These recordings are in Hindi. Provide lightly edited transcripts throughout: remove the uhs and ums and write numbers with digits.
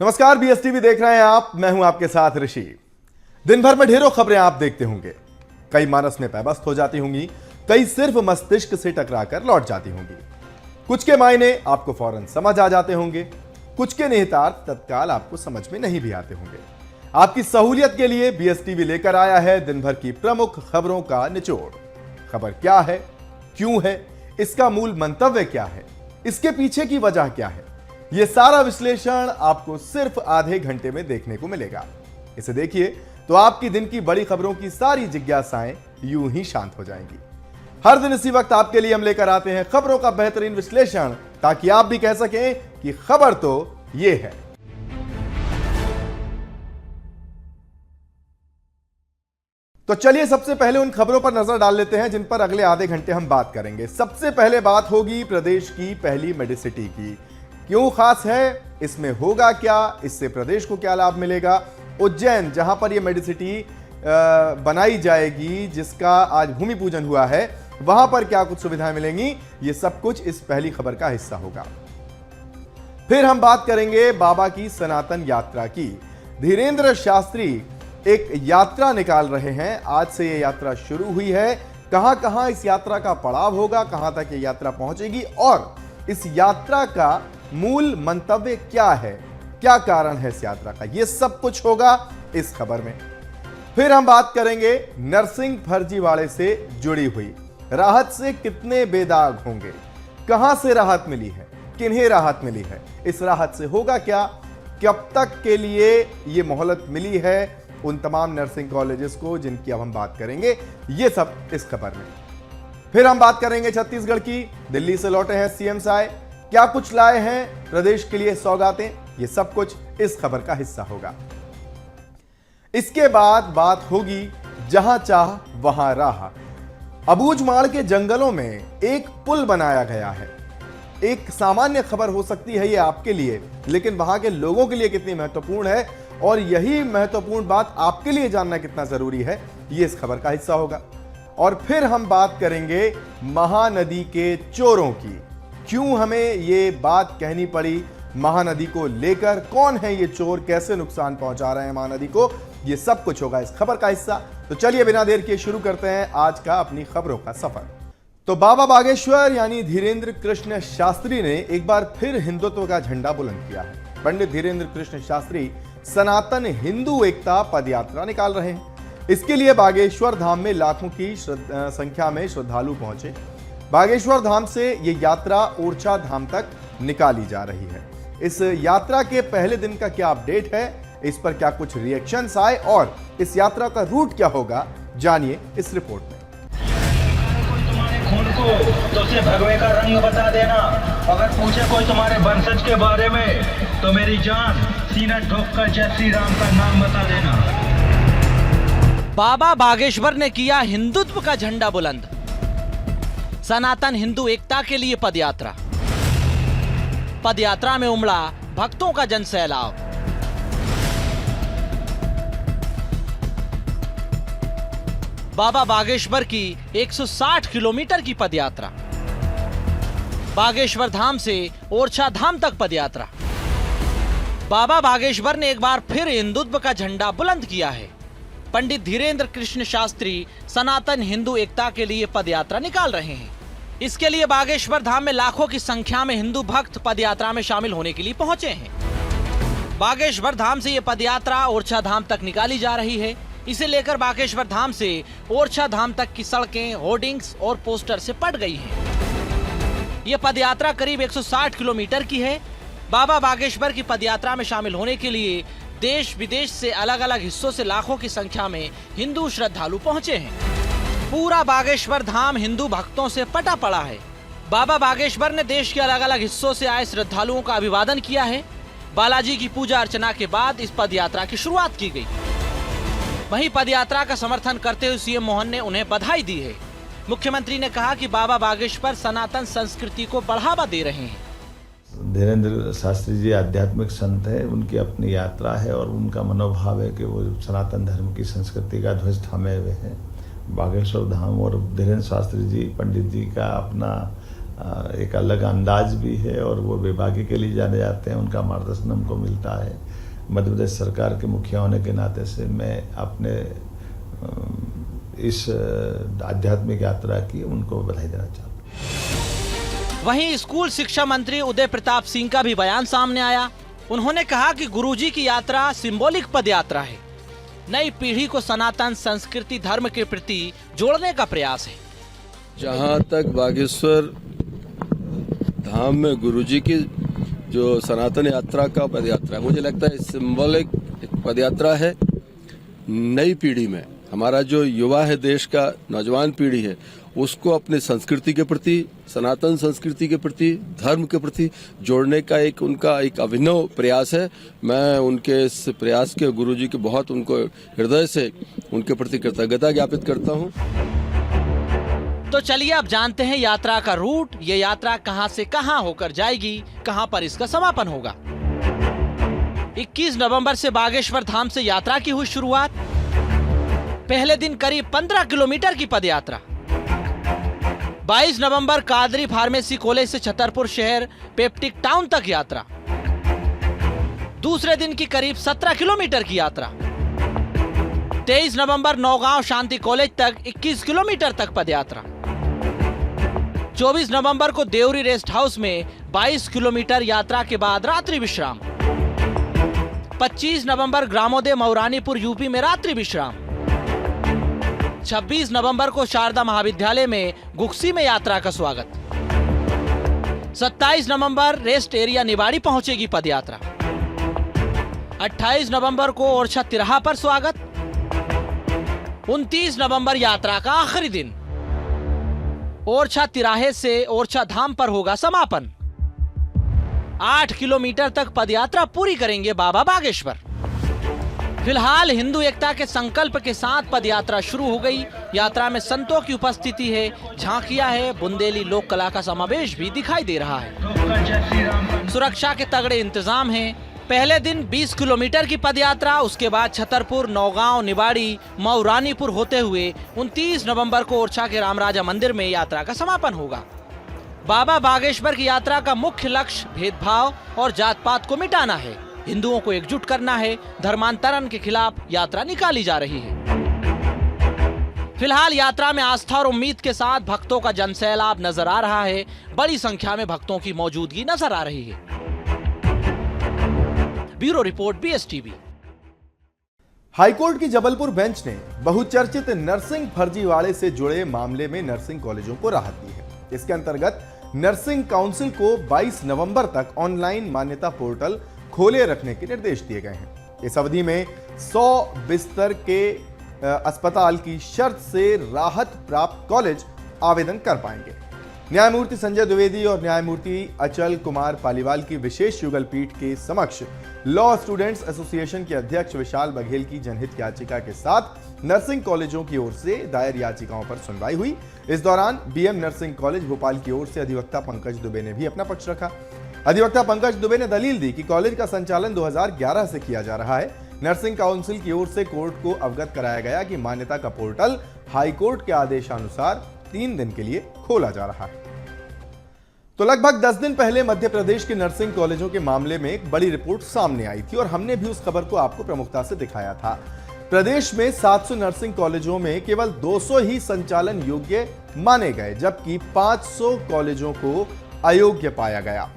नमस्कार, बीएसटीवी देख रहे हैं आप। मैं हूं आपके साथ ऋषि। दिन भर में ढेरों खबरें आप देखते होंगे। कई मानस में पैबस्त हो जाती होंगी, कई सिर्फ मस्तिष्क से टकराकर लौट जाती होंगी। कुछ के मायने आपको फौरन समझ आ जाते होंगे, कुछ के निहितार्थ तत्काल आपको समझ में नहीं भी आते होंगे। आपकी सहूलियत के लिए बीएसटीवी लेकर आया है दिन भर की प्रमुख खबरों का निचोड़। खबर क्या है, क्यों है, इसका मूल मंतव्य क्या है, इसके पीछे की वजह क्या है, यह सारा विश्लेषण आपको सिर्फ आधे घंटे में देखने को मिलेगा। इसे देखिए तो आपकी दिन की बड़ी खबरों की सारी जिज्ञासाएं यूं ही शांत हो जाएंगी। हर दिन इसी वक्त आपके लिए हम लेकर आते हैं खबरों का बेहतरीन विश्लेषण, ताकि आप भी कह सकें कि खबर तो ये है। तो चलिए सबसे पहले उन खबरों पर नजर डाल लेते हैं जिन पर अगले आधे घंटे हम बात करेंगे। सबसे पहले बात होगी प्रदेश की पहली मेडिसिटी की। क्यों खास है, इसमें होगा क्या, इससे प्रदेश को क्या लाभ मिलेगा, उज्जैन जहां पर यह मेडिसिटी बनाई जाएगी, जिसका आज भूमि पूजन हुआ है, वहां पर क्या कुछ सुविधाएं मिलेंगी, ये सब कुछ इस पहली खबर का हिस्सा होगा। फिर हम बात करेंगे बाबा की सनातन यात्रा की। धीरेन्द्र शास्त्री एक यात्रा निकाल रहे हैं। आज से यह यात्रा शुरू हुई है। कहां कहां इस यात्रा का पड़ाव होगा, कहां तक यह यात्रा पहुंचेगी और इस यात्रा का मूल मंतव्य क्या है, क्या कारण है इस यात्रा का, यह सब कुछ होगा इस खबर में। फिर हम बात करेंगे नरसिंह फर्जीवाड़े से जुड़ी हुई राहत से कितने बेदाग होंगे, कहां से राहत मिली है, किन्हें राहत मिली है, इस राहत से होगा क्या, कब तक के लिए यह मोहलत मिली है उन तमाम नर्सिंग कॉलेजेस को जिनकी अब हम बात करेंगे, यह सब इस खबर में। फिर हम बात करेंगे छत्तीसगढ़ की। दिल्ली से लौटे हैं सीएम साय, क्या कुछ लाए हैं प्रदेश के लिए सौगातें, यह सब कुछ इस खबर का हिस्सा होगा। इसके बाद बात होगी जहां चाह वहां राह। अबूझमाड़ के जंगलों में एक पुल बनाया गया है। एक सामान्य खबर हो सकती है ये आपके लिए, लेकिन वहां के लोगों के लिए कितनी महत्वपूर्ण है और यही महत्वपूर्ण बात आपके लिए जानना कितना जरूरी है, ये इस खबर का हिस्सा होगा। और फिर हम बात करेंगे महानदी के चोरों की। क्यों हमें ये बात कहनी पड़ी महानदी को लेकर, कौन है ये चोर, कैसे नुकसान पहुंचा रहे हैं महानदी को, ये सब कुछ होगा इस खबर का हिस्सा। तो चलिए बिना देर किए शुरू करते हैं आज का अपनी खबरों का सफर। तो बाबा बागेश्वर यानी धीरेन्द्र कृष्ण शास्त्री ने एक बार फिर हिंदुत्व का झंडा बुलंद किया है। पंडित धीरेन्द्र कृष्ण शास्त्री सनातन हिंदू एकता पदयात्रा निकाल रहे हैं। इसके लिए बागेश्वर धाम में लाखों की संख्या में श्रद्धालु पहुंचे। बागेश्वर धाम से ये यात्रा ओरछा धाम तक निकाली जा रही है। इस यात्रा के पहले दिन का क्या अपडेट है, इस पर क्या कुछ रिएक्शंस आए और इस यात्रा का रूट क्या होगा, जानिए इस रिपोर्ट में। खून को तो उसे भगवे का रंग बता देना। अगर पूछे कोई तुम्हारे वंशज के बारे में तो मेरी जान सीना ठोककर जय श्री राम का नाम बता देना। बाबा बागेश्वर ने किया हिंदुत्व का झंडा बुलंद। सनातन हिंदू एकता के लिए पदयात्रा। पदयात्रा में उमड़ा भक्तों का जनसैलाब। बाबा बागेश्वर की 160 किलोमीटर की पदयात्रा। बागेश्वर धाम से ओरछा धाम तक पदयात्रा। बाबा बागेश्वर ने एक बार फिर हिंदुत्व का झंडा बुलंद किया है। पंडित धीरेन्द्र कृष्ण शास्त्री सनातन हिंदू एकता के लिए पदयात्रा निकाल रहे हैं। इसके लिए बागेश्वर धाम में लाखों की संख्या में हिंदू भक्त पदयात्रा में शामिल होने के लिए पहुंचे हैं। बागेश्वर धाम से यह पदयात्रा ओरछा धाम तक निकाली जा रही है। इसे लेकर बागेश्वर धाम से ओरछा धाम तक की सड़कें, होर्डिंग्स और पोस्टर से पट गई हैं। यह पदयात्रा करीब 160 किलोमीटर की है। बाबा बागेश्वर की पदयात्रा में शामिल होने के लिए देश विदेश से अलग अलग हिस्सों से लाखों की संख्या में हिंदू श्रद्धालु पहुंचे हैं। पूरा बागेश्वर धाम हिंदू भक्तों से पटा पड़ा है। बाबा बागेश्वर ने देश के अलग अलग हिस्सों से आए श्रद्धालुओं का अभिवादन किया है। बालाजी की पूजा अर्चना के बाद इस पदयात्रा की शुरुआत की गई। वहीं पदयात्रा का समर्थन करते हुए सीएम मोहन ने उन्हें बधाई दी है। मुख्यमंत्री ने कहा कि बाबा बागेश्वर सनातन संस्कृति को बढ़ावा दे रहे हैं। धीरेन्द्र शास्त्री जी आध्यात्मिक संत है, उनकी अपनी यात्रा है और उनका मनोभाव है कि वो सनातन धर्म की संस्कृति का ध्वज थामे हुए हैं। बागेश्वर धाम और धीरेन्द्र शास्त्री जी पंडित जी का अपना एक अलग अंदाज भी है और वो विभागी के लिए जाने जाते हैं, उनका मार्गदर्शन हमको मिलता है। मध्य प्रदेश सरकार के मुखिया होने के नाते से मैं अपने इस आध्यात्मिक यात्रा की उनको बधाई देना चाहता हूँ। वहीं स्कूल शिक्षा मंत्री उदय प्रताप सिंह का भी बयान सामने आया। उन्होंने कहा कि गुरुजी की यात्रा सिंबॉलिक पद यात्रा है, नई पीढ़ी को सनातन संस्कृति धर्म के प्रति जोड़ने का प्रयास है। जहाँ तक बागेश्वर धाम में गुरुजी की जो सनातन यात्रा का पदयात्रा है, मुझे लगता है सिंबॉलिक पदयात्रा है। नई पीढ़ी में हमारा जो युवा है, देश का नौजवान पीढ़ी है, उसको अपनी संस्कृति के प्रति, सनातन संस्कृति के प्रति, धर्म के प्रति जोड़ने का उनका एक अभिनव प्रयास है। मैं उनके इस प्रयास के गुरुजी के बहुत उनको हृदय से उनके प्रति कृतज्ञता ज्ञापित करता हूँ। तो चलिए अब जानते हैं यात्रा का रूट। ये यात्रा कहां से कहां होकर जाएगी, कहां पर इसका समापन होगा। 21 नवंबर से बागेश्वर धाम से यात्रा की हुई शुरुआत। पहले दिन करीब 15 किलोमीटर की पदयात्रा। 22 नवंबर कादरी फार्मेसी कॉलेज से छतरपुर शहर पेप्टिक टाउन तक यात्रा। दूसरे दिन की करीब 17 किलोमीटर की यात्रा। 23 नवंबर नौगांव शांति कॉलेज तक 21 किलोमीटर तक पदयात्रा। 24 नवंबर को देवरी रेस्ट हाउस में 22 किलोमीटर यात्रा के बाद रात्रि विश्राम। 25 नवंबर ग्रामोदय मौरानीपुर यूपी में रात्रि विश्राम। 26 नवंबर को शारदा महाविद्यालय में गुक्सी में यात्रा का स्वागत। 27 नवंबर रेस्ट एरिया निवाड़ी पहुंचेगी पदयात्रा। 28 नवंबर को ओरछा तिराहा पर स्वागत। 29 नवंबर यात्रा का आखिरी दिन। ओरछा तिराहे से ओरछा धाम पर होगा समापन। 8 किलोमीटर तक पदयात्रा पूरी करेंगे बाबा बागेश्वर। फिलहाल हिंदू एकता के संकल्प के साथ पदयात्रा शुरू हो गई। यात्रा में संतों की उपस्थिति है, झांकियां है, बुंदेली लोक कला का समावेश भी दिखाई दे रहा है। सुरक्षा के तगड़े इंतजाम हैं। पहले दिन 20 किलोमीटर की पदयात्रा, उसके बाद छतरपुर, नौगांव, निवाड़ी, मऊरानीपुर होते हुए 29 नवंबर को ओरछा के रामराजा मंदिर में यात्रा का समापन होगा। बाबा बागेश्वर की यात्रा का मुख्य लक्ष्य भेदभाव और जात पात को मिटाना है। हिंदुओं को एकजुट करना है। धर्मांतरण के खिलाफ यात्रा निकाली जा रही है। फिलहाल यात्रा में आस्था और उम्मीद के साथ भक्तों का जनसैलाब नजर आ रहा है। बड़ी संख्या में भक्तों की मौजूदगी नजर आ रही है। Bureau report BSTV। हाईकोर्ट की जबलपुर बेंच ने बहुचर्चित नर्सिंग फर्जीवाड़े से जुड़े मामले में नर्सिंग कॉलेजों को राहत दी है। इसके अंतर्गत नर्सिंग काउंसिल को 22 नवंबर तक ऑनलाइन मान्यता पोर्टल खोले रखने के निर्देश दिए गए हैं। इस अवधि में 100 बिस्तर के अस्पताल की शर्त से राहत प्राप्त कॉलेज आवेदन कर पाएंगे। न्यायमूर्ति संजय द्विवेदी और न्यायमूर्ति अचल कुमार पालीवाल की विशेष युगल पीठ के समक्ष लॉ स्टूडेंट्स एसोसिएशन के अध्यक्ष विशाल बघेल की जनहित याचिका के साथ नर्सिंग कॉलेजों की ओर से दायर याचिकाओं पर सुनवाई हुई। इस दौरान BM नर्सिंग कॉलेज भोपाल की ओर से अधिवक्ता पंकज दुबे ने भी अपना पक्ष रखा। अधिवक्ता पंकज दुबे ने दलील दी कि कॉलेज का संचालन 2011 से किया जा रहा है। नर्सिंग काउंसिल की ओर से कोर्ट को अवगत कराया गया कि मान्यता का पोर्टल हाईकोर्ट के आदेशानुसार 3 दिन के लिए खोला जा रहा है। तो लगभग 10 दिन पहले मध्य प्रदेश के नर्सिंग कॉलेजों के मामले में एक बड़ी रिपोर्ट सामने आई थी और हमने भी उस खबर को आपको प्रमुखता से दिखाया था। प्रदेश में 700 नर्सिंग कॉलेजों में केवल 200 ही संचालन योग्य माने गए, जबकि 500 कॉलेजों को अयोग्य पाया गया।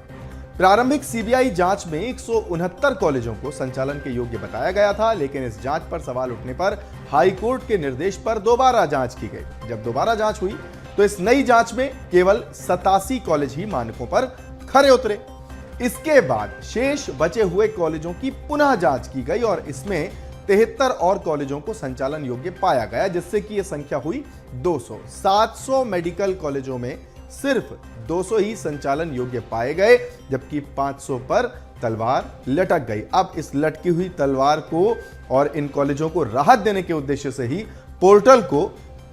प्रारंभिक CBI जांच में 169 कॉलेजों को संचालन के योग्य बताया गया था, लेकिन इस जांच पर सवाल उठने पर हाईकोर्ट के निर्देश पर दोबारा जांच की गई। जब दोबारा जांच हुई तो इस नई जांच में केवल 87 कॉलेज ही मानकों पर खरे उतरे। इसके बाद शेष बचे हुए कॉलेजों की पुनः जांच की गई और इसमें 73 और कॉलेजों को संचालन योग्य पाया गया, जिससे कि यह संख्या हुई 200। 700 मेडिकल कॉलेजों में सिर्फ 200 ही संचालन योग्य पाए गए, जबकि 500 पर तलवार लटक गई। अब इस लटकी हुई तलवार को और इन कॉलेजों को राहत देने के उद्देश्य से ही पोर्टल को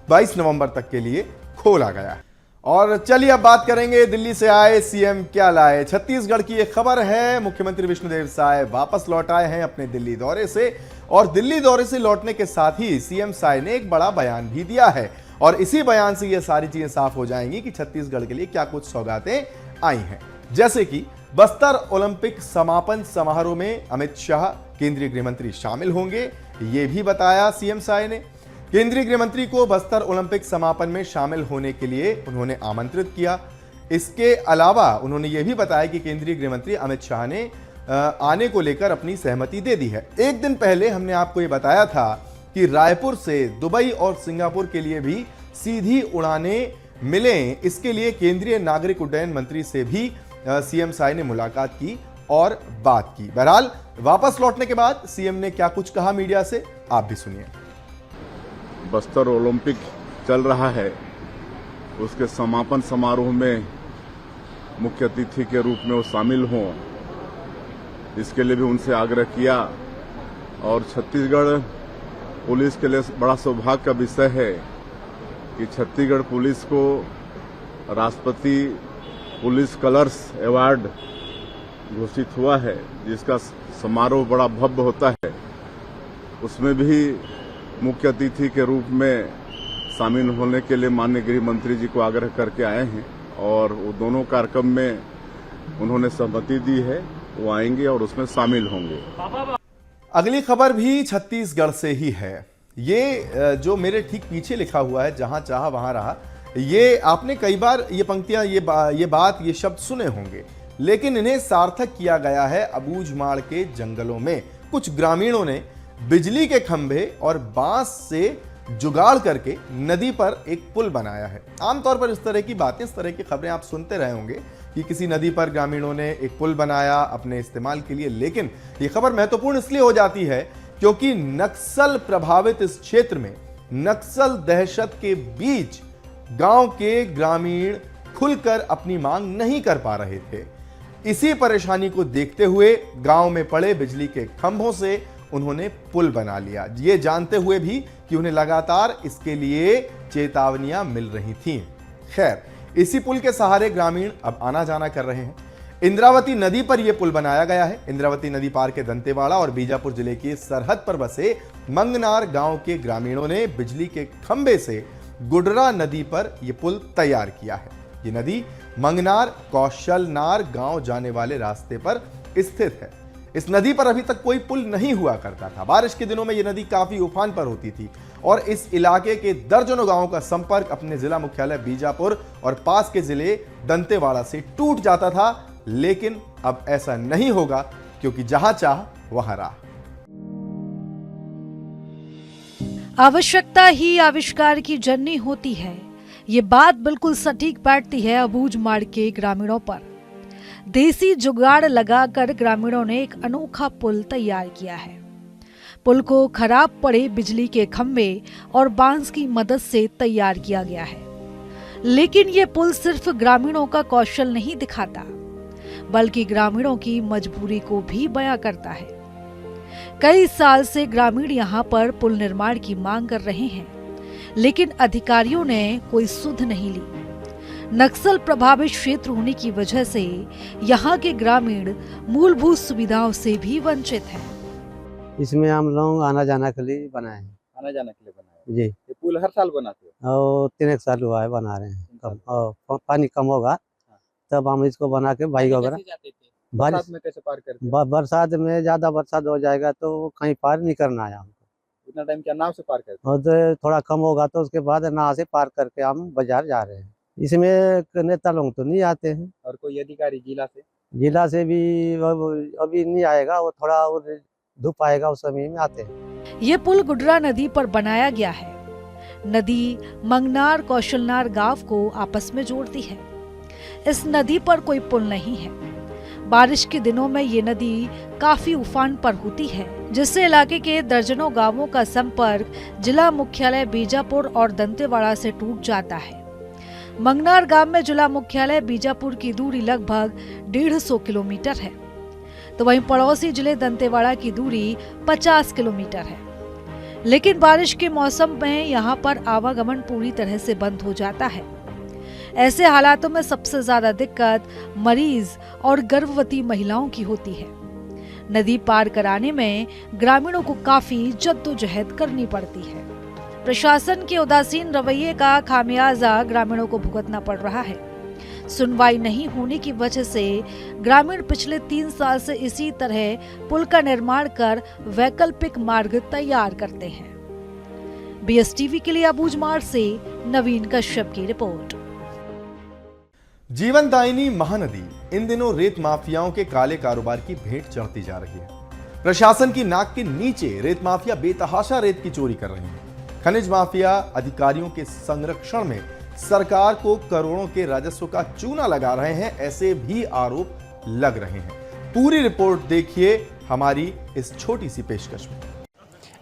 22 नवंबर तक के लिए खोला गया। और चलिए अब बात करेंगे दिल्ली से आए सीएम क्या लाए। छत्तीसगढ़ की एक खबर है, मुख्यमंत्री विष्णुदेव साय वापस लौट आए हैं अपने दिल्ली दौरे से, और दिल्ली दौरे से लौटने के साथ ही सीएम साय ने एक बड़ा बयान भी दिया है और इसी बयान से ये सारी चीजें साफ हो जाएंगी कि छत्तीसगढ़ के लिए क्या कुछ सौगातें आई हैं। जैसे कि बस्तर ओलंपिक समापन समारोह में अमित शाह, केंद्रीय गृह मंत्री शामिल होंगे, ये भी बताया सीएम साय ने। केंद्रीय गृह मंत्री को बस्तर ओलंपिक समापन में शामिल होने के लिए उन्होंने आमंत्रित किया। इसके अलावा उन्होंने ये भी बताया कि केंद्रीय गृह मंत्री अमित शाह ने आने को लेकर अपनी सहमति दे दी है। एक दिन पहले हमने आपको ये बताया था कि रायपुर से दुबई और सिंगापुर के लिए भी सीधी उड़ानें मिलें, इसके लिए केंद्रीय नागरिक उड्डयन मंत्री से भी सीएम साय ने मुलाकात की और बात की। बहरहाल वापस लौटने के बाद सीएम ने क्या कुछ कहा मीडिया से, आप भी सुनिए। बस्तर ओलंपिक चल रहा है, उसके समापन समारोह में मुख्य अतिथि के रूप में वो शामिल हों, इसके लिए भी उनसे आग्रह किया। और छत्तीसगढ़ पुलिस के लिए बड़ा सौभाग्य का विषय है कि छत्तीसगढ़ पुलिस को राष्ट्रपति पुलिस कलर्स अवार्ड घोषित हुआ है, जिसका समारोह बड़ा भव्य होता है। उसमें भी मुख्य अतिथि के रूप में शामिल होने के लिए माननीय गृह मंत्री जी को आग्रह करके आए हैं और वो दोनों कार्यक्रम में उन्होंने सहमति दी है, वो आएंगे और उसमें शामिल होंगे। अगली खबर भी छत्तीसगढ़ से ही है। ये जो मेरे ठीक पीछे लिखा हुआ है, जहां चाहा वहां रहा, ये आपने कई बार ये पंक्तियां, ये बात, ये शब्द सुने होंगे, लेकिन इन्हें सार्थक किया गया है अबूझमाड़ के जंगलों में। कुछ ग्रामीणों ने बिजली के खंभे और बांस से जुगाड़ करके नदी पर एक पुल बनाया है। आमतौर पर इस तरह की बातें, इस तरह की खबरें आप सुनते रहे होंगे कि किसी नदी पर ग्रामीणों ने एक पुल बनाया अपने इस्तेमाल के लिए, लेकिन ये खबर महत्वपूर्ण इसलिए हो जाती है क्योंकि नक्सल प्रभावित इस क्षेत्र में नक्सल दहशत के बीच गांव के ग्रामीण खुलकर अपनी मांग नहीं कर पा रहे थे। इसी परेशानी को देखते हुए गांव में पड़े बिजली के खंभों से उन्होंने पुल बना लिया, ये जानते हुए भी कि उन्हें लगातार इसके लिए चेतावनियां मिल रही थीं। खैर, इसी पुल के सहारे ग्रामीण अब आना जाना कर रहे हैं। इंद्रावती नदी पर यह पुल बनाया गया है। इंद्रावती नदी पार के दंतेवाड़ा और बीजापुर जिले की सरहद पर बसे मंगनार गांव के ग्रामीणों ने बिजली के खंभे से गुडरा नदी पर यह पुल तैयार किया है। ये नदी मंगनार कौशलनार गांव जाने वाले रास्ते पर स्थित है। इस नदी पर अभी तक कोई पुल नहीं हुआ करता था। बारिश के दिनों में यह नदी काफी उफान पर होती थी और इस इलाके के दर्जनों गांवों का संपर्क अपने जिला मुख्यालय बीजापुर और पास के जिले दंतेवाड़ा से टूट जाता था, लेकिन अब ऐसा नहीं होगा क्योंकि जहां चाह वहां राह। आवश्यकता ही आविष्कार की जननी होती है, ये बात बिल्कुल सटीक बैठती है अबूझमाड़ के ग्रामीणों पर। देसी जुगाड़ लगाकर ग्रामीणों ने एक अनोखा पुल तैयार किया है। पुल को खराब पड़े बिजली के खंभे और बांस की मदद से तैयार किया गया है। लेकिन ये पुल सिर्फ ग्रामीणों का कौशल नहीं दिखाता, बल्कि ग्रामीणों की मजबूरी को भी बयां करता है। कई साल से ग्रामीण यहाँ पर पुल निर्माण की मांग कर रहे हैं, लेकिन अधिकारियों ने कोई सुध नहीं ली। नक्सल प्रभावित क्षेत्र होने की वजह से यहाँ के ग्रामीण मूलभूत सुविधाओं से भी वंचित हैं। इसमें हम लोग आना जाना के लिए बनाए हैं। आना जाना के लिए बनाए जी। ये पुल हर साल बनाते हो? और 3 साल हुआ है बना रहे हैं। कम और पानी कम होगा तब हम इसको बना के बाइक वगैरह। बरसात में कैसे पार करते हैं? बरसात में ज्यादा बरसात हो जाएगा तो कहीं पार नहीं करना है हमको। इतना टाइम क्या नाव से पार करते हैं? और तो थोड़ा कम होगा तो उसके बाद नाव से पार करके हम बाजार जा रहे हैं। इसमें नेता लोग तो नहीं आते हैं। और कोई अधिकारी जिला से भी अभी नहीं आएगा, वो थोड़ा और धूप आएगा उस समय में आते हैं। ये पुल गुडरा नदी पर बनाया गया है। नदी मंगनार कौशलनार गांव को आपस में जोड़ती है। इस नदी पर कोई पुल नहीं है। बारिश के दिनों में ये नदी काफी उफान पर होती है, जिससे इलाके के दर्जनों गांवों का संपर्क जिला मुख्यालय बीजापुर और दंतेवाड़ा से टूट जाता है। मंगनार गांव में जिला मुख्यालय बीजापुर की दूरी लगभग 150 किलोमीटर है, तो वहीं पड़ोसी जिले दंतेवाड़ा की दूरी 50 किलोमीटर है। लेकिन बारिश के मौसम में यहाँ पर आवागमन पूरी तरह से बंद हो जाता है। ऐसे हालातों में सबसे ज्यादा दिक्कत मरीज और गर्भवती महिलाओं की होती है। नदी पार कराने में ग्रामीणों को काफी जद्दोजहद करनी पड़ती है। प्रशासन के उदासीन रवैये का खामियाजा ग्रामीणों को भुगतना पड़ रहा है। सुनवाई नहीं होने की वजह से ग्रामीण पिछले 3 साल से इसी तरह पुल का निर्माण कर वैकल्पिक मार्ग तैयार करते हैं। BSTV के लिए अबूझमाड़ से नवीन कश्यप की रिपोर्ट। जीवनदायिनी महानदी इन दिनों रेत माफियाओं के काले कारोबार की भेंट चढ़ती जा रही है। प्रशासन की नाक के नीचे रेत माफिया बेतहाशा रेत की चोरी कर रहे हैं। खनिज माफिया अधिकारियों के संरक्षण में सरकार को करोड़ों के राजस्व का चूना लगा रहे हैं, ऐसे भी आरोप लग रहे हैं। पूरी रिपोर्ट देखिए हमारी इस छोटी सी पेशकश में।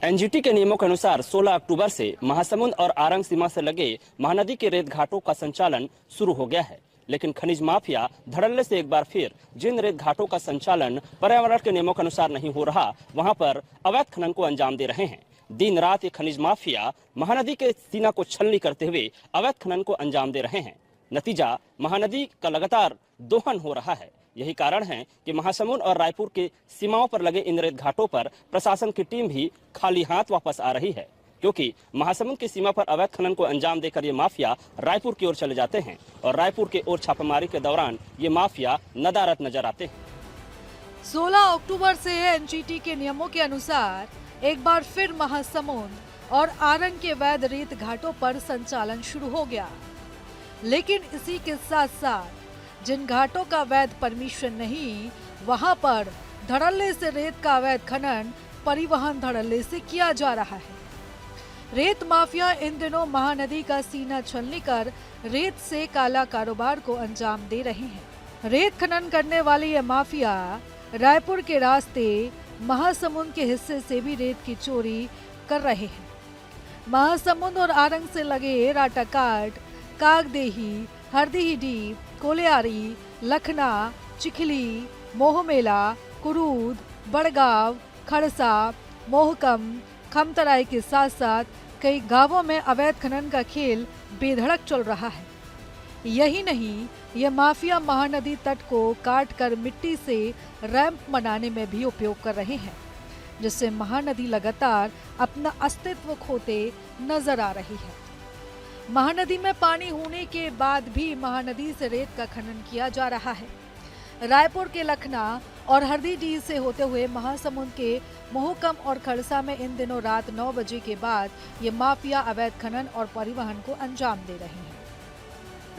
एनजीटी के नियमों के अनुसार 16 अक्टूबर से महासमुंद और आरंग सीमा से लगे महानदी के रेत घाटों का संचालन शुरू हो गया है, लेकिन खनिज माफिया धड़ल्ले से एक बार फिर जिन रेत घाटों का संचालन पर्यावरण के नियमों के अनुसार नहीं हो रहा, वहां पर अवैध खनन को अंजाम दे रहे हैं। दिन रात ये खनिज माफिया महानदी के सीना को छलनी करते हुए अवैध खनन को अंजाम दे रहे हैं। नतीजा महानदी का लगातार दोहन हो रहा है। यही कारण है कि महासमुंद और रायपुर के सीमाओं पर लगे इन रेत घाटों पर प्रशासन की टीम भी खाली हाथ वापस आ रही है, क्योंकि महासमुंद की सीमा पर अवैध खनन को अंजाम देकर ये माफिया रायपुर की ओर चले जाते हैं और रायपुर के ओर छापेमारी के दौरान ये माफिया नदारद नजर आते हैं। 16 अक्टूबर से एनजीटी के नियमों के अनुसार एक बार फिर महासमुंद और आरंग के वैध रेत घाटों पर संचालन शुरू हो गया, लेकिन इसी के साथ साथ जिन घाटों का वैध परमिशन नहीं, वहां पर धड़ल्ले से रेत का अवैध खनन परिवहन धड़ल्ले से किया जा रहा है। रेत माफिया इन दिनों महानदी का सीना छलनी कर रेत से काला कारोबार को अंजाम दे रहे हैं। रेत खनन करने वाले ये माफिया रायपुर के रास्ते महासमुंद के हिस्से से भी रेत की चोरी कर रहे हैं। महासमुंद और आरंग से लगे राटाकाट, कागदेही, हरदीही, कोलियारी, लखना, चिखली, मोहमेला, कुरूद, बड़गांव, खड़सा, मोहकम, खमतराई के साथ साथ कई गांवों में अवैध खनन का खेल बेधड़क चल रहा है। यही नहीं, ये माफिया महानदी तट को काट कर मिट्टी से रैंप बनाने में भी उपयोग कर रहे हैं, जिससे महानदी लगातार अपना अस्तित्व खोते नजर आ रही है। महानदी में पानी होने के बाद भी महानदी से रेत का खनन किया जा रहा है। रायपुर के लखना और हरदीडीह से होते हुए महासमुंद के मोहकम और खड़सा में इन दिनों रात 9 बजे के बाद ये माफिया अवैध खनन और परिवहन को अंजाम दे रहे हैं।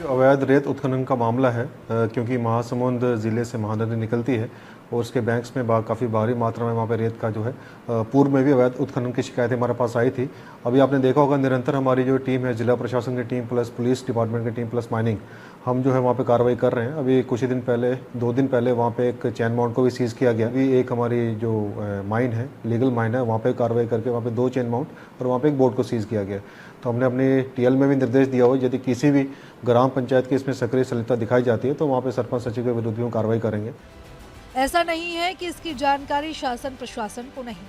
अवैध रेत उत्खनन का मामला है, क्योंकि महासमुंद जिले से महानदी निकलती है और उसके बैंक्स में काफ़ी भारी मात्रा में वहाँ पे रेत का जो है पूर्व में भी अवैध उत्खनन की शिकायतें हमारे पास आई थी। अभी आपने देखा होगा निरंतर हमारी जो टीम है, जिला प्रशासन की टीम प्लस पुलिस डिपार्टमेंट की टीम प्लस माइनिंग, हम जो है वहाँ पे कार्रवाई कर रहे हैं। अभी कुछ ही दिन पहले 2 दिन पहले वहाँ पे एक चैन माउंट को भी सीज़ किया गया। अभी एक हमारी जो माइन है, लीगल माइन है, वहाँ पे कार्रवाई करके वहाँ पे 2 चैन माउंट और वहाँ पे एक बोट को सीज़ किया गया। तो हमने अपने टीएल में भी निर्देश दिया हुआ, यदि किसी भी ग्राम पंचायत की इसमें सक्रिय संलिप्तता दिखाई जाती है तो वहाँ पे सरपंच सचिव के विरुद्ध भी हम कार्रवाई करेंगे। ऐसा नहीं है कि इसकी जानकारी शासन प्रशासन को नहीं।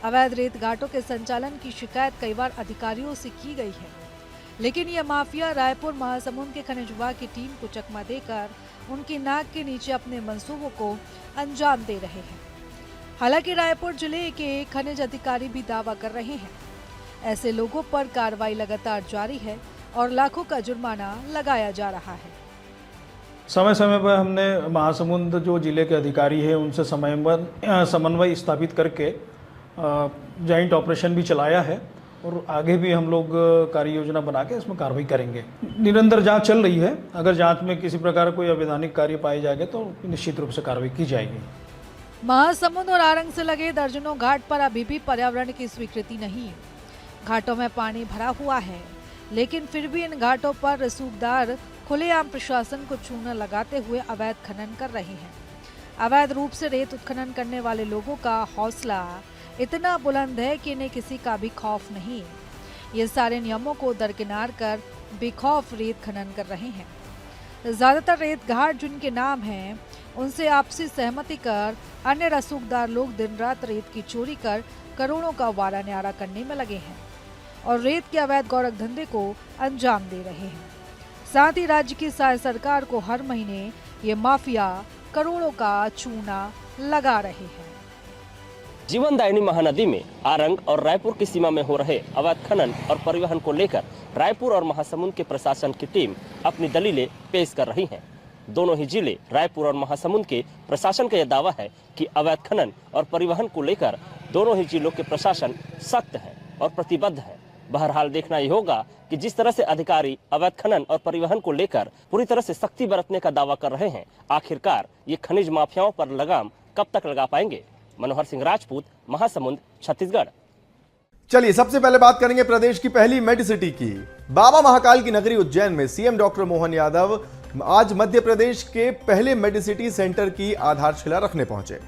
अवैध रेत घाटों के संचालन की शिकायत कई बार अधिकारियों से की गई है, लेकिन यह माफिया रायपुर महासमुंद के खनिज विभाग की टीम को चकमा देकर उनकी नाक के नीचे अपने मंसूबों को अंजाम दे रहे हैं। हालांकि रायपुर जिले के खनिज अधिकारी भी दावा कर रहे हैं, ऐसे लोगों पर कार्रवाई लगातार जारी है और लाखों का जुर्माना लगाया जा रहा है। समय समय पर हमने महासमुंद जो जिले के अधिकारी हैं उनसे समन्वय स्थापित करके जॉइंट ऑपरेशन भी चलाया है और आगे भी हम लोग कार्य योजना बना के इसमें कार्रवाई करेंगे। निरंतर जांच चल रही है, अगर जांच में किसी प्रकार कोई अवैधानिक कार्य पाए जाएंगे तो निश्चित रूप से कार्रवाई की जाएगी। महासमुंद और आरंग से लगे दर्जनों घाट पर अभी भी पर्यावरण की स्वीकृति नहीं है। घाटों में पानी भरा हुआ है, लेकिन फिर भी इन घाटों पर रसूखदार खुलेआम प्रशासन को चूना लगाते हुए अवैध खनन कर रहे हैं। अवैध रूप से रेत उत्खनन करने वाले लोगों का हौसला इतना बुलंद है कि इन्हें किसी का भी खौफ नहीं। ये सारे नियमों को दरकिनार कर बेखौफ रेत खनन कर रहे हैं। ज्यादातर रेत घाट जिनके नाम हैं, उनसे आपसी सहमति कर अन्य रसूखदार लोग दिन रात रेत की चोरी कर करोड़ों का वारा न्यारा करने में लगे हैं और रेत के अवैध गोरख धंधे को अंजाम दे रहे हैं। साथ ही राज्य की सरकार को हर महीने ये माफिया करोड़ों का चूना लगा रहे हैं। जीवनदायिनी महानदी में आरंग और रायपुर की सीमा में हो रहे अवैध खनन और परिवहन को लेकर रायपुर और महासमुंद के प्रशासन की टीम अपनी दलीलें पेश कर रही है। दोनों ही जिले रायपुर और महासमुंद के प्रशासन का यह दावा है कि अवैध खनन और परिवहन को लेकर दोनों ही जिलों के प्रशासन सख्त है और प्रतिबद्ध है। बहरहाल देखना ही होगा कि जिस तरह से अधिकारी अवैध खनन और परिवहन को लेकर पूरी तरह से सख्ती बरतने का दावा कर रहे हैं, आखिरकार ये खनिज माफियाओं पर लगाम कब तक लगा पाएंगे। मनोहर सिंह राजपूत, महासमुंद, छत्तीसगढ़। चलिए सबसे पहले बात करेंगे प्रदेश की पहली मेडिसिटी की। बाबा महाकाल की नगरी उज्जैन में सीएम डॉक्टर मोहन यादव आज मध्य प्रदेश के पहले मेडिसिटी सेंटर की आधारशिला रखने पहुंचे।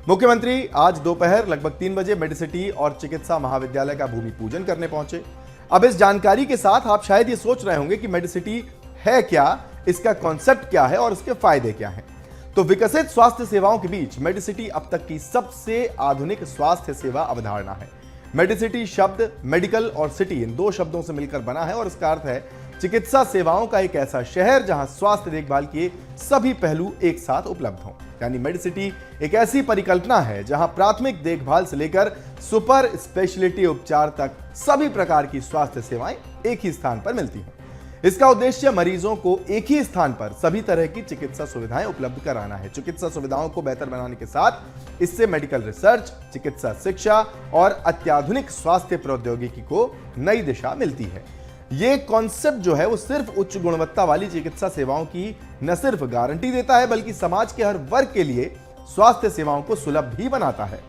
मुख्यमंत्री आज दोपहर लगभग 3 बजे मेडिसिटी और चिकित्सा महाविद्यालय का भूमि पूजन करने पहुंचे। अब इस जानकारी के साथ आप शायद ये सोच रहे होंगे कि मेडिसिटी है क्या, इसका कॉन्सेप्ट क्या है और इसके फायदे क्या हैं। तो विकसित स्वास्थ्य सेवाओं के बीच मेडिसिटी अब तक की सबसे आधुनिक स्वास्थ्य सेवा अवधारणा है। मेडिसिटी शब्द मेडिकल और सिटी इन 2 शब्दों से मिलकर बना है और इसका अर्थ है चिकित्सा सेवाओं का एक ऐसा शहर जहां स्वास्थ्य देखभाल के सभी पहलू एक साथ उपलब्ध हों। यानी मेडिसिटी एक ऐसी परिकल्पना है जहां प्राथमिक देखभाल से लेकर सुपर स्पेशलिटी उपचार तक सभी प्रकार की स्वास्थ्य सेवाएं एक ही स्थान पर मिलती हैं। इसका उद्देश्य मरीजों को एक ही स्थान पर सभी तरह की चिकित्सा सुविधाएं उपलब्ध कराना है। चिकित्सा सुविधाओं को बेहतर बनाने के साथ इससे मेडिकल रिसर्च, चिकित्सा शिक्षा और अत्याधुनिक स्वास्थ्य प्रौद्योगिकी को नई दिशा मिलती है। ये कॉन्सेप्ट जो है वो सिर्फ उच्च गुणवत्ता वाली चिकित्सा सेवाओं की न सिर्फ गारंटी देता है बल्कि समाज के हर वर्ग के लिए स्वास्थ्य सेवाओं को सुलभ भी बनाता है।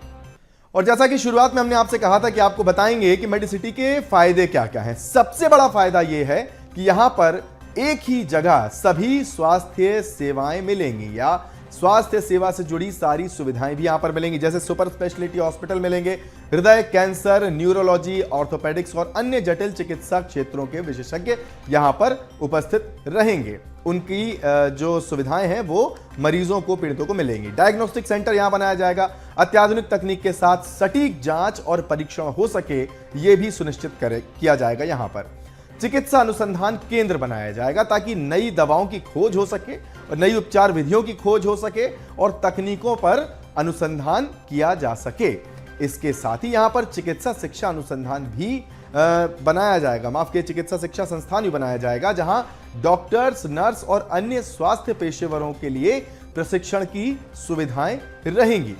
और जैसा कि शुरुआत में हमने आपसे कहा था कि आपको बताएंगे कि मेडिसिटी के फायदे क्या क्या हैं। सबसे बड़ा फायदा यह है कि यहां पर एक ही जगह सभी स्वास्थ्य सेवाएं मिलेंगी या स्वास्थ्य सेवा से जुड़ी सारी सुविधाएं भी यहां पर मिलेंगी। जैसे सुपर स्पेशलिटी हॉस्पिटल मिलेंगे, हृदय, कैंसर, न्यूरोलॉजी, ऑर्थोपेडिक्स और अन्य जटिल चिकित्सा क्षेत्रों के विशेषज्ञ यहां पर उपस्थित रहेंगे। उनकी जो सुविधाएं हैं वो मरीजों को, पीड़ितों को मिलेंगी। डायग्नोस्टिक सेंटर यहां बनाया जाएगा। अत्याधुनिक तकनीक के साथ सटीक जांच और परीक्षण हो सके ये भी सुनिश्चित किया जाएगा। यहां पर चिकित्सा अनुसंधान केंद्र बनाया जाएगा ताकि नई दवाओं की खोज हो सके और नई उपचार विधियों की खोज हो सके और तकनीकों पर अनुसंधान किया जा सके। इसके साथ ही यहां पर चिकित्सा शिक्षा अनुसंधान भी बनाया जाएगा, माफ कीजिए, चिकित्सा शिक्षा संस्थान भी बनाया जाएगा जहां डॉक्टर्स, नर्स और अन्य स्वास्थ्य पेशेवरों के लिए प्रशिक्षण की सुविधाएं रहेंगी।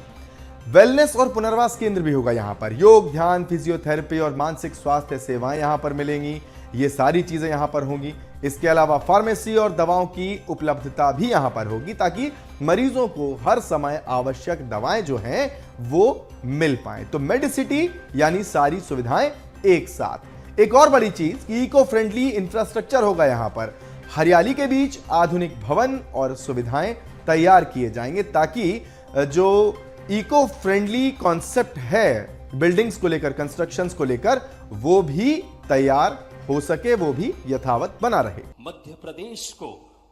वेलनेस और पुनर्वास केंद्र भी होगा यहां पर। योग, ध्यान, फिजियोथेरेपी और मानसिक स्वास्थ्य सेवाएं यहां पर मिलेंगी। ये सारी चीजें यहां पर होंगी। इसके अलावा फार्मेसी और दवाओं की उपलब्धता भी यहां पर होगी ताकि मरीजों को हर समय आवश्यक दवाएं जो हैं वो मिल पाएं। तो मेडिसिटी यानी सारी सुविधाएं एक साथ। एक और बड़ी चीज कि इको फ्रेंडली इंफ्रास्ट्रक्चर होगा यहां पर। हरियाली के बीच आधुनिक भवन और सुविधाएं तैयार किए जाएंगे ताकि जो इको फ्रेंडली कॉन्सेप्ट है बिल्डिंग्स को लेकर, कंस्ट्रक्शंस को लेकर, वो भी तैयार हो सके, वो भी यथावत बना रहे। मध्य प्रदेश को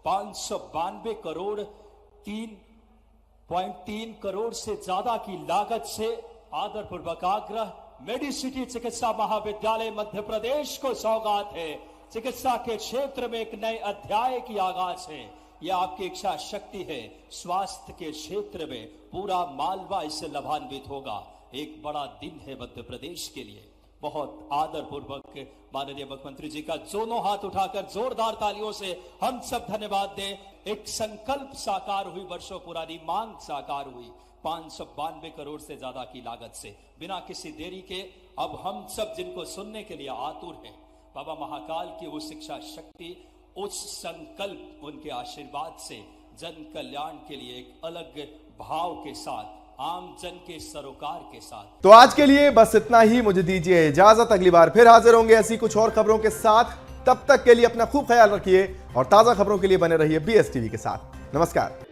592 करोड़ 3.3 करोड़ से ज्यादा की लागत से आदरपूर्वक आग्रह, मेडिसिटी चिकित्सा महाविद्यालय मध्य प्रदेश को सौगात है। चिकित्सा के क्षेत्र में एक नए अध्याय की आगाज है। यह आपकी इच्छा शक्ति है। स्वास्थ्य के क्षेत्र में पूरा मालवा इससे लाभान्वित होगा। एक बड़ा दिन है मध्य प्रदेश के लिए। बहुत आदरपूर्वक माननीय मुख्यमंत्री जी का दोनों हाथ उठाकर जोरदार तालियों से हम सब धन्यवाद दें। एक संकल्प साकार हुई, वर्षों पुरानी मांग साकार हुई। 592 करोड़ से ज्यादा की लागत से बिना किसी देरी के अब हम सब जिनको सुनने के लिए आतुर हैं, बाबा महाकाल की वो शिक्षा शक्ति, उस संकल्प, उनके आशीर्वाद से जन कल्याण के लिए एक अलग भाव के साथ, आम जन के सरोकार के साथ। तो आज के लिए बस इतना ही। मुझे दीजिए इजाजत। अगली बार फिर हाजिर होंगे ऐसी कुछ और खबरों के साथ। तब तक के लिए अपना खूब ख्याल रखिए और ताजा खबरों के लिए बने रहिए BSTV के साथ। नमस्कार।